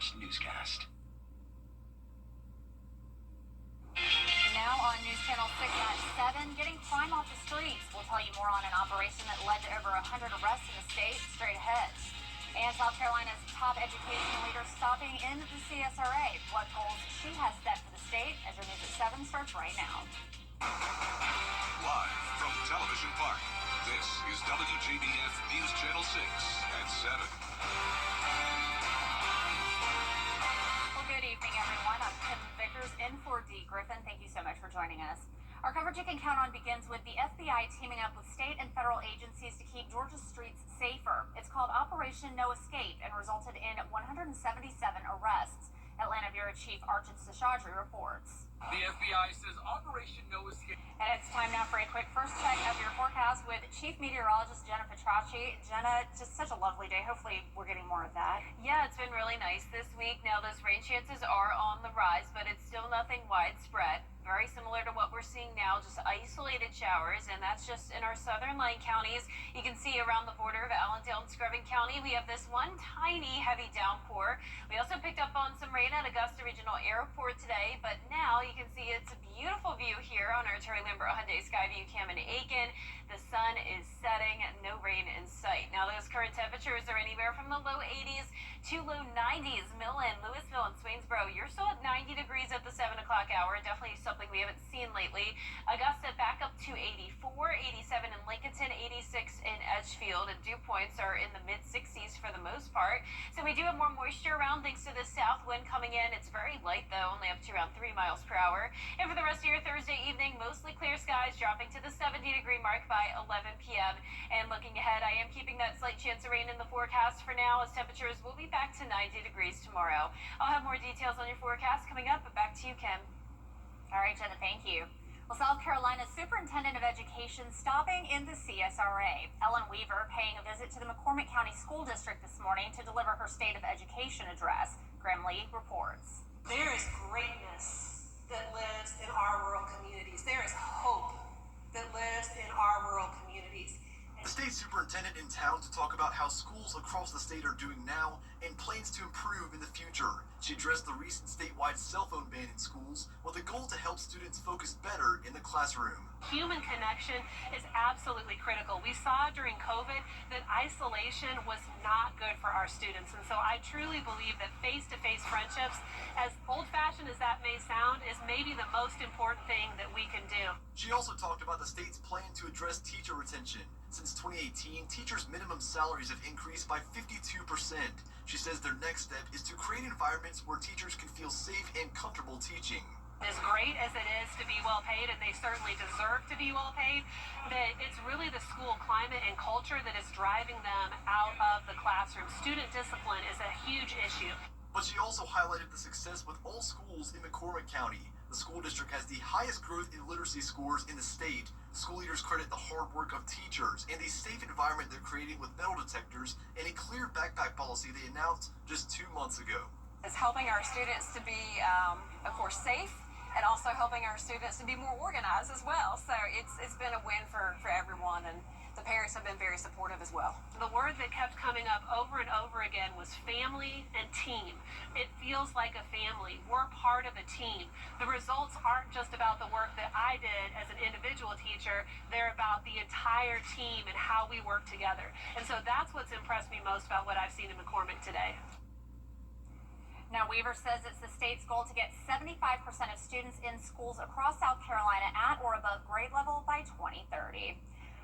Watch newscast. Now on News Channel 6 at 7, getting crime off the streets. We'll tell you more on an operation that led to over 100 arrests in the state straight ahead. And South Carolina's top education leader stopping in the CSRA. What goals she has set for the state as your News at 7 starts right now. Live from Television Park, this is WJBF News Channel 6 at 7. Well, good evening, everyone. I'm Kim Vickers in for Dee Griffin. Thank you so much for joining us. Our coverage you can count on begins with the FBI teaming up with state and federal agencies to keep Georgia's streets safer. It's called Operation No Escape and resulted in 177 arrests. Atlanta Bureau Chief Archit Seshadri reports. The FBI says Operation No Escape. And it's time now for a quick first check of your forecast with Chief Meteorologist Jenna Petracci. Jenna, just such a lovely day. Hopefully we're getting more of that. Yeah, it's been really nice this week. Now those rain chances are on the rise, but it's still nothing widespread. Very similar to what we're seeing now, just isolated showers, and that's just in our southern line counties. You can see around the border of Allendale and Scrubbing County, we have this one tiny heavy downpour. We also picked up on some rain at Augusta Regional Airport today, but now you can see it's a beautiful view here on our Terry Lambert Hyundai Skyview Cam in Aiken. The sun is setting, no rain in sight. Now those current temperatures are anywhere from the low 80s to low 90s. Millen, Louisville, and Swainsboro, you're still at 90 degrees at the 7 o'clock hour. Definitely something we haven't seen lately. Augusta back up to 84, 87 in Lincolnton, 86 in Edgefield, and dew points are in the mid-60s for the most part. So we do have more moisture around thanks to the south wind coming in. It's very light though, only up to around 3 miles per hour. And for the rest of your Thursday evening, mostly clear skies, dropping to the 70-degree mark by 11 p.m. And looking ahead, I am keeping that slight chance of rain in the forecast for now, as temperatures will be back to 90 degrees tomorrow. I'll have more details on your forecast coming up, but back to you, Kim. All right, Jenna, thank you. Well, South Carolina's Superintendent of Education stopping in the CSRA. Ellen Weaver paying a visit to the McCormick County School District this morning to deliver her State of Education address. Graham Lee reports. There is greatness that lives in our rural communities. There is hope that lives in our rural communities. The state superintendent in town to talk about how schools across the state are doing now and plans to improve in the future. She addressed the recent statewide cell phone ban in schools with a goal to help students focus better in the classroom. Human connection is absolutely critical. We saw during COVID that isolation was not good for our students. And so I truly believe that face-to-face friendships, as old-fashioned as that may sound, is maybe the most important thing that we can do. She also talked about the state's plan to address teacher retention. Since 2018, teachers' minimum salaries have increased by 52%. She says their next step is to create environments where teachers can feel safe and comfortable teaching. As great as it is to be well paid, and they certainly deserve to be well paid, that it's really the school climate and culture that is driving them out of the classroom. Student discipline is a huge issue. But she also highlighted the success with all schools in McCormick County. The school district has the highest growth in literacy scores in the state. School leaders credit the hard work of teachers and the safe environment they're creating with metal detectors and a clear backpack policy they announced just 2 months ago. It's helping our students to be, of course, safe, and also helping our students to be more organized as well. So it's been a win for everyone, and the parents have been very supportive as well. The word that kept coming up over and over again was family and team. It feels like a family. We're part of a team. The results aren't just about the work that I did as an individual teacher. They're about the entire team and how we work together. And so that's what's impressed me most about what I've seen in McCormick today. Now, Weaver says it's the state's goal to get 75% of students in schools across South Carolina at or above grade level by 2030.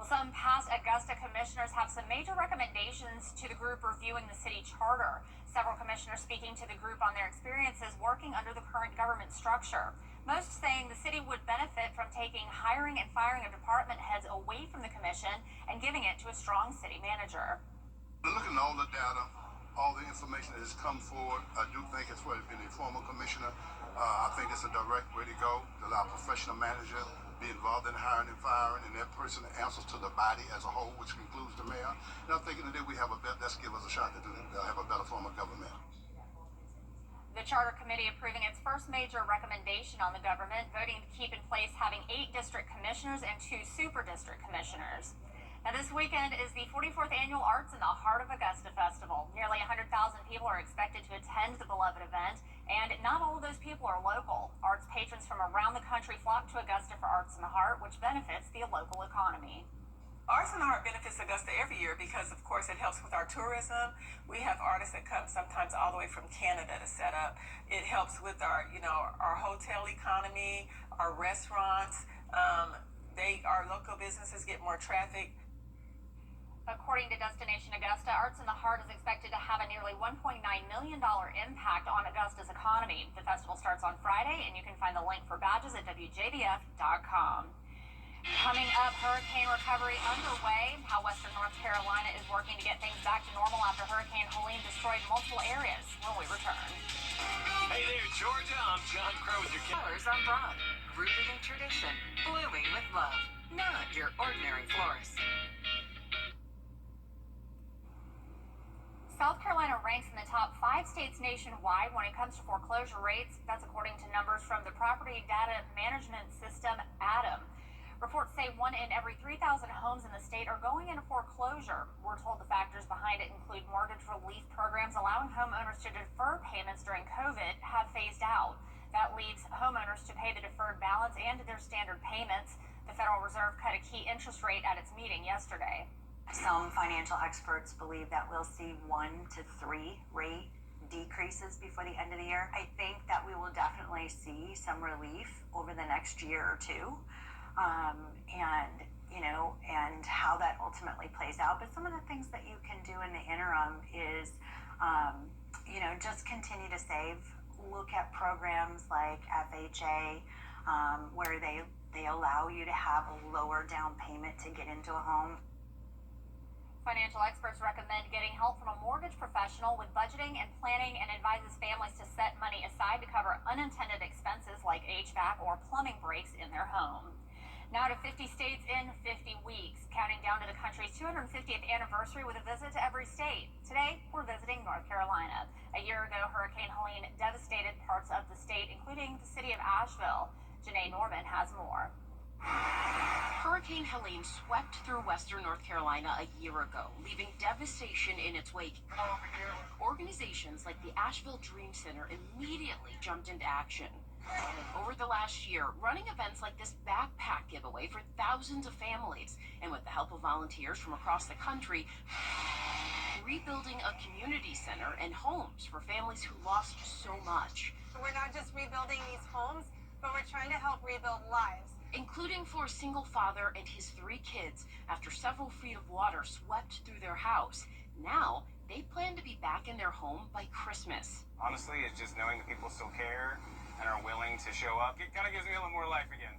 Well, some past Augusta commissioners have some major recommendations to the group reviewing the city charter. Several commissioners speaking to the group on their experiences working under the current government structure. Most saying the city would benefit from taking hiring and firing of department heads away from the commission and giving it to a strong city manager. Looking at all the data, all the information that has come forward, I do think it's what has been a former commissioner. I think it's a direct way to go to allow a professional manager be involved in hiring and firing, and that person answers to the body as a whole, which includes the mayor. And I'm thinking that we have let's give us a shot to have a better form of government. The Charter Committee approving its first major recommendation on the government, voting to keep in place having 8 district commissioners and 2 super district commissioners. Now, this weekend is the 44th Annual Arts in the Heart of Augusta Festival. Nearly 100,000 people are expected to attend the beloved event, and not all of those people are local. Arts patrons from around the country flock to Augusta for Arts in the Heart, which benefits the local economy. Arts in the Heart benefits Augusta every year because, of course, it helps with our tourism. We have artists that come sometimes all the way from Canada to set up. It helps with our, our hotel economy, our restaurants. Our local businesses get more traffic. According to Destination Augusta, Arts in the Heart is expected to have a nearly $1.9 million impact on Augusta's economy. The festival starts on Friday, and you can find the link for badges at WJBF.com. Coming up, hurricane recovery underway. How Western North Carolina is working to get things back to normal after Hurricane Helene destroyed multiple areas when we return. Hey there, Georgia. I'm John Crow with your Flowers on Broad, rooted in tradition, blooming with love, not your ordinary florist. South Carolina ranks in the top 5 states nationwide when it comes to foreclosure rates. That's according to numbers from the property data management system, ADAM. Reports say 1 in every 3,000 homes in the state are going into foreclosure. We're told the factors behind it include mortgage relief programs allowing homeowners to defer payments during COVID have phased out. That leaves homeowners to pay the deferred balance and their standard payments. The Federal Reserve cut a key interest rate at its meeting yesterday. Some financial experts believe that we'll see 1 to 3 rate decreases before the end of the year. I think that we will definitely see some relief over the next year or two, and how that ultimately plays out. But some of the things that you can do in the interim is, just continue to save. Look at programs like FHA, where they allow you to have a lower down payment to get into a home. Financial experts recommend getting help from a mortgage professional with budgeting and planning, and advises families to set money aside to cover unintended expenses like HVAC or plumbing breaks in their home. Now to 50 states in 50 weeks, counting down to the country's 250th anniversary with a visit to every state. Today, we're visiting North Carolina. A year ago, Hurricane Helene devastated parts of the state, including the city of Asheville. Janae Norman has more. Hurricane Helene swept through western North Carolina a year ago, leaving devastation in its wake. Organizations like the Asheville Dream Center immediately jumped into action. Over the last year, running events like this backpack giveaway for thousands of families, and with the help of volunteers from across the country, rebuilding a community center and homes for families who lost so much. We're not just rebuilding these homes, but we're trying to help rebuild lives. Including for a single father and his 3 kids after several feet of water swept through their house. Now, they plan to be back in their home by Christmas. Honestly, it's just knowing that people still care and are willing to show up. It kind of gives me a little more life again.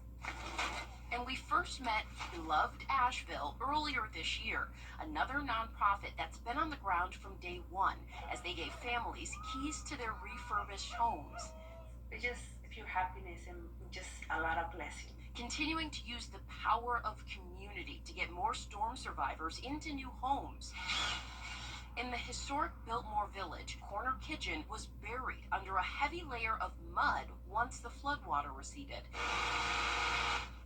And we first met Beloved Asheville earlier this year, another nonprofit that's been on the ground from day one, as they gave families keys to their refurbished homes. It's just pure happiness and just a lot of blessings. Continuing to use the power of community to get more storm survivors into new homes. In the historic Biltmore Village, Corner Kitchen was buried under a heavy layer of mud once the floodwater receded.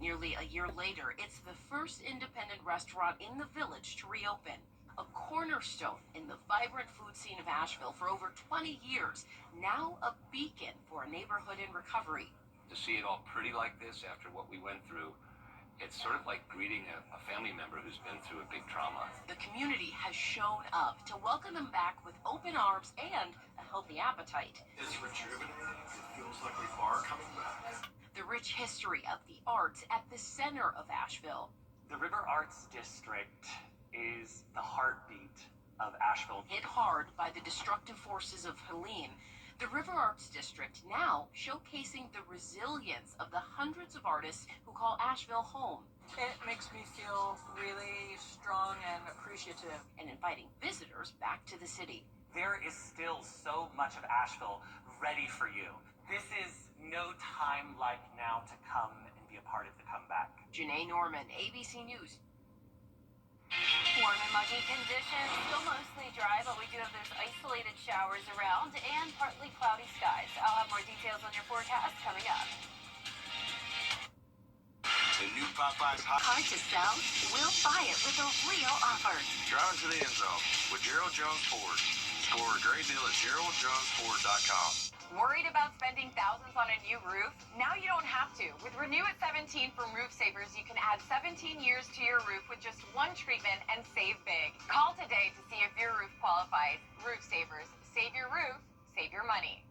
Nearly a year later, it's the first independent restaurant in the village to reopen. A cornerstone in the vibrant food scene of Asheville for over 20 years, now a beacon for a neighborhood in recovery. To see it all pretty like this after what we went through, it's sort of like greeting a family member who's been through a big trauma. The community has shown up to welcome them back with open arms and a healthy appetite. It's rejuvenating. It feels like we are coming back. The rich history of the arts at the center of Asheville. The River Arts District is the heartbeat of Asheville. Hit hard by the destructive forces of Helene, the River Arts District now showcasing the resilience of the hundreds of artists who call Asheville home. It makes me feel really strong and appreciative. And inviting visitors back to the city. There is still so much of Asheville ready for you. This is no time like now to come and be a part of the comeback. Janae Norman, ABC News. Warm and muggy conditions, still mostly dry, but we do have those isolated showers around and partly cloudy skies. I'll have more details on your forecast coming up. The new Popeyes hot. Hard to sell? We'll buy it with a real offer. Driving to the end zone with Gerald Jones Ford. Score a great deal at GeraldJonesFord.com. Worried about spending thousands on a new roof? Now you don't have to. With Renew at 17 from Roof Savers, you can add 17 years to your roof with just one treatment and save big. Call today to see if your roof qualifies. Roof Savers. Save your roof, save your money.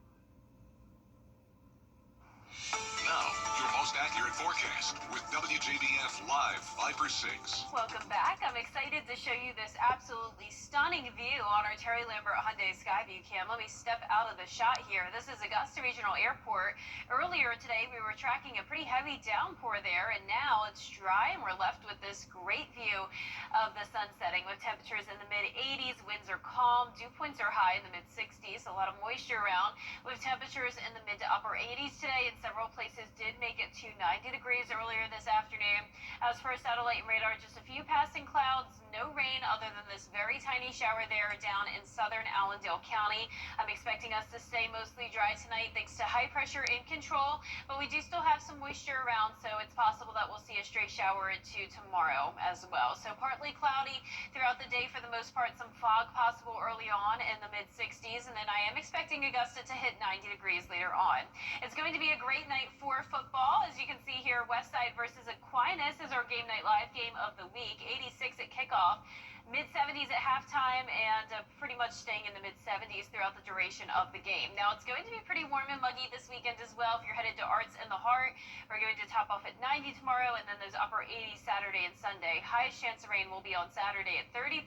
Now, your most accurate forecast with WJBF Live Viper 6. Welcome back. I'm excited to show you this absolutely stunning view on our Terry Lambert Hyundai Skyview cam. Let me step out of the shot here. This is Augusta Regional Airport. Earlier today, we were tracking a pretty heavy downpour there, and now it's dry, and we're left with this great view of the sun setting with temperatures in the mid-80s. Winds are calm. Dew points are high in the mid-60s. A lot of moisture around with temperatures in the mid to upper 80s today, and several places did make it to 90 degrees earlier this afternoon. As for satellite and radar, just a few passing clouds, no rain other than this very tiny shower there down in southern Allendale County. I'm expecting us to stay mostly dry tonight thanks to high pressure in control, but we do still have some moisture around, so it's possible that we'll see a stray shower or two tomorrow as well. So partly cloudy throughout the day for the most part, some fog possible early on in the mid-60s, and then I am expecting Augusta to hit 90 degrees later on. It's going to be a great night for football. As you can see here, Westside versus Aquinas is our game night live game of the week. 86 at kickoff, mid-70s at halftime, and pretty much staying in the mid-70s throughout the duration of the game. Now, it's going to be pretty warm and muggy this weekend as well. If you're headed to Arts in the Heart, we're going to top off at 90 tomorrow, and then those upper 80s Saturday and Sunday. Highest chance of rain will be on Saturday at 30%.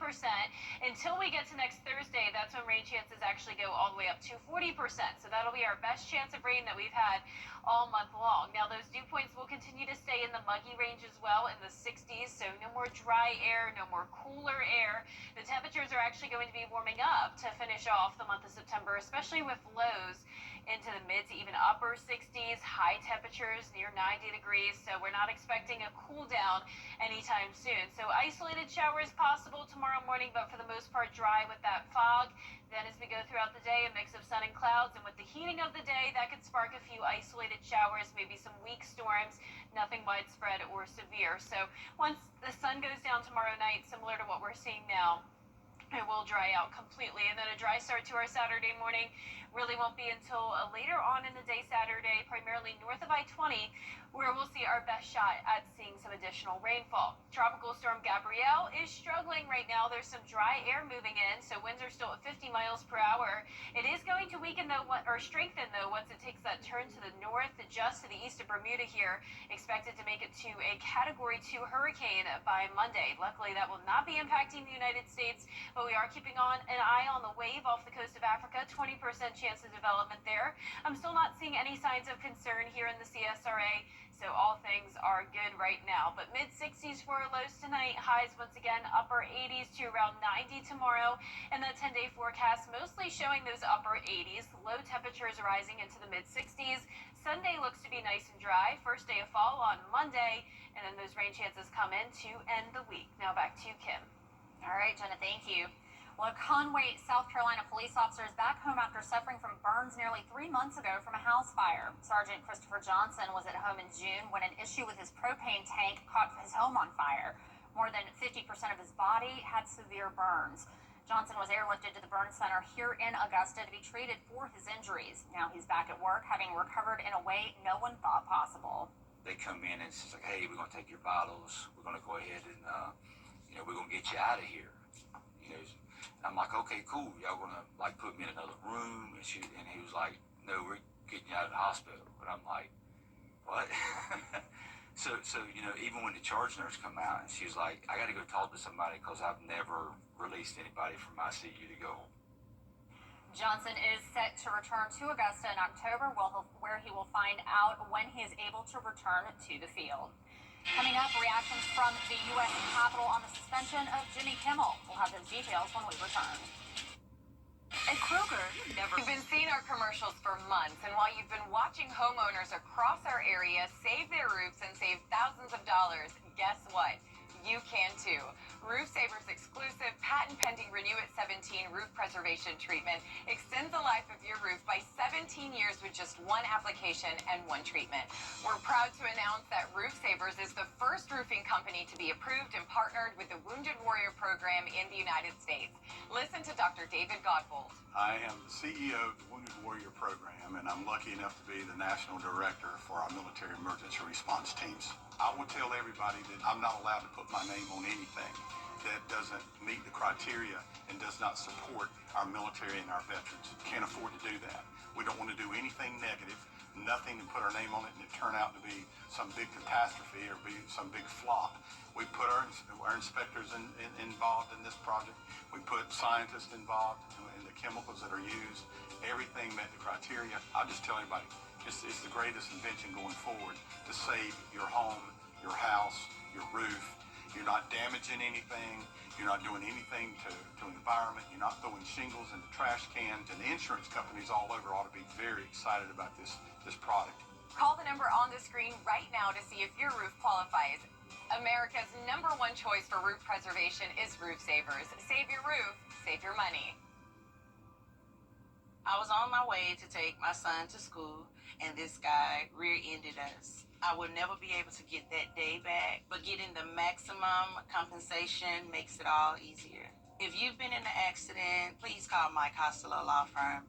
Until we get to next Thursday, that's when rain chances actually go all the way up to 40%. So that'll be our best chance of rain that we've had all month long. Now, those dew points will continue to stay in the muggy range as well in the 60s, so no more dry air, no more cooler air. The temperatures are actually going to be warming up to finish off the month of September, especially with lows into the mid to even upper 60s, high temperatures near 90 degrees, so we're not expecting a cool down anytime soon. So isolated showers possible tomorrow morning, but for the most part dry with that fog. Then as we go throughout the day, a mix of sun and clouds, and with the heating of the day, that could spark a few isolated showers, maybe some weak storms, nothing widespread or severe. So once the sun goes down tomorrow night, similar to what we're seeing now, it will dry out completely, and then a dry start to our Saturday morning really won't be until later on in the day Saturday, primarily north of I-20, where we'll see our best shot at seeing some additional rainfall. Tropical storm Gabrielle is struggling right now. There's some dry air moving in, so winds are still at 50 miles per hour. It is going to weaken though, or strengthen though, once it takes that turn to the north, just to the east of Bermuda here. Expected to make it to a Category 2 hurricane by Monday. Luckily, that will not be impacting the United States, but we are keeping an eye on the wave off the coast of Africa. 20% chance of development there. I'm still not seeing any signs of concern here in the CSRA, so all things are good right now. But mid-60s for our lows tonight, highs once again upper 80s to around 90 tomorrow, and that 10-day forecast mostly showing those upper 80s. Low temperatures rising into the mid-60s. Sunday looks to be nice and dry. First day of fall on Monday, and then those rain chances come in to end the week. Now back to you, Kim. All right, Jenna, thank you. Well, a Conway, South Carolina police officer is back home after suffering from burns nearly 3 months ago from a house fire. Sergeant Christopher Johnson was at home in June when an issue with his propane tank caught his home on fire. More than 50% of his body had severe burns. Johnson was airlifted to the burn center here in Augusta to be treated for his injuries. Now he's back at work, having recovered in a way no one thought possible. They come in and it's like, hey, we're going to take your vitals. We're going to go ahead and, we're going to get you out of here. I'm like, okay, cool. Y'all gonna put me in another room? And he was like, no, we're getting you out of the hospital. But I'm like, what? so even when the charge nurse come out, and she was like, I got to go talk to somebody because I've never released anybody from ICU to go home. Johnson is set to return to Augusta in October, where he will find out when he is able to return to the field. Coming up, reactions from the U.S. Capitol on the suspension of Jimmy Kimmel. We'll have those details when we return. At Kroger, You've been seeing our commercials for months, and while you've been watching homeowners across our area save their roofs and save thousands of dollars, guess what? You can too. Roof Savers' exclusive patent-pending Renew at 17 roof preservation treatment extends the life of your roof by 17 15 years with just one application and one treatment. We're proud to announce that Roof Savers is the first roofing company to be approved and partnered with the Wounded Warrior Program in the United States. Listen to Dr. David Godbold. I am the CEO of the Wounded Warrior Program, and I'm lucky enough to be the National Director for our military emergency response teams. I will tell everybody that I'm not allowed to put my name on anything that doesn't meet the criteria and does not support our military and our veterans. Can't afford to do that. We don't want to do anything negative, nothing to put our name on it and it turn out to be some big catastrophe or be some big flop. We put our inspectors involved in this project. We put scientists involved in the chemicals that are used. Everything met the criteria. I'll just tell everybody, it's the greatest invention going forward to save your home, your house, your roof. You're not damaging anything. You're not doing anything to the environment. You're not throwing shingles into trash cans. And the insurance companies all over ought to be very excited about this product. Call the number on the screen right now to see if your roof qualifies. America's #1 choice for roof preservation is Roof Savers. Save your roof, save your money. I was on my way to take my son to school, and this guy rear-ended us. I will never be able to get that day back, but getting the maximum compensation makes it all easier. If you've been in an accident, please call Mike Costello Law Firm.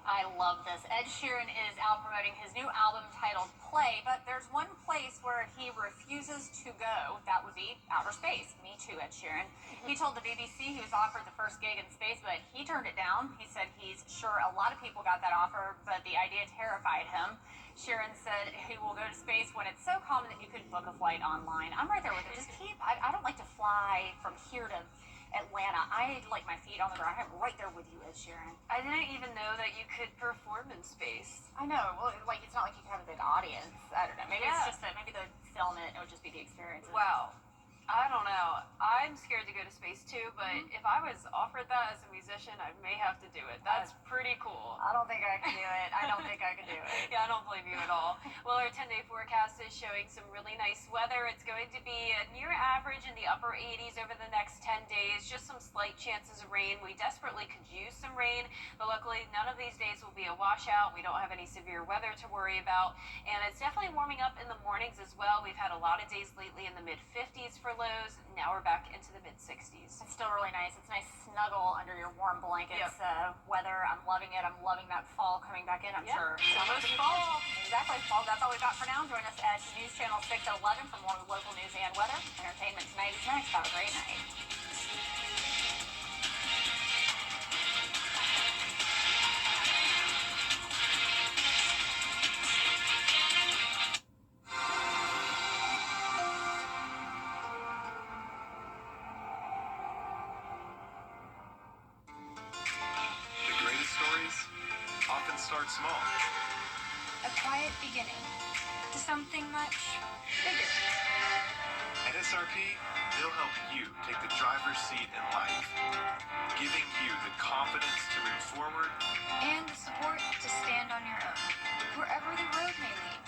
I love this. Ed Sheeran is out promoting his new album titled Play, but there's one place where he refuses to go. That would be outer space. Me too, Ed Sheeran. He told the BBC he was offered the first gig in space, but he turned it down. He said he's sure a lot of people got that offer, but the idea terrified him. Sheeran said he will go to space when it's so common that you could book a flight online. I'm right there with him. I don't like to fly from here to Atlanta. I like my feet on the ground. I'm right there with you, Ed Sheeran. I didn't even know that you could perform in space. I know. Well, like, it's not like you can have a big audience. I don't know. Maybe it's just that maybe the film it would just be the experience. Wow. I don't know. I'm scared to go to space too, but if I was offered that as a musician, I may have to do it. That's pretty cool. I don't think I can do it. I don't think I can do it. Yeah, I don't blame you at all. Well, our 10-day forecast is showing some really nice weather. It's going to be a near average in the upper 80s over the next 10 days. Just some slight chances of rain. We desperately could use some rain, but luckily none of these days will be a washout. We don't have any severe weather to worry about, and it's definitely warming up in the mornings as well. We've had a lot of days lately in the mid-50s for lows. Now we're back into the mid-60s. It's still really nice. It's nice snuggle under your warm blankets. Weather, I'm loving it. I'm loving that fall coming back in, I'm sure. It's almost fall. Exactly. Fall. That's all we've got for now. Join us at News Channel 6 at 11 for more local news and weather. Entertainment tonight is next. Have a great night. Often start small. A quiet beginning to something much bigger. At SRP, they'll help you take the driver's seat in life, giving you the confidence to move forward And the support to stand on your own, wherever the road may lead.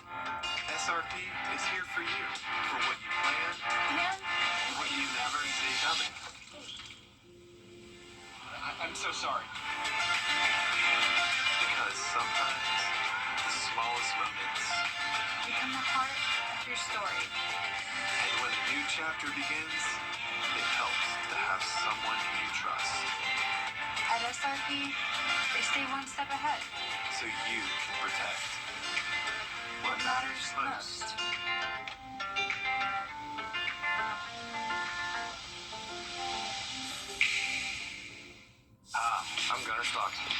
SRP is here for you, for what you plan And what you never see coming. I'm so sorry. Because sometimes the smallest moments become a part of your story. And when a new chapter begins, it helps to have someone you trust. At SRP, they stay one step ahead. So you can protect What matters most. I'm Gunnar Stockton.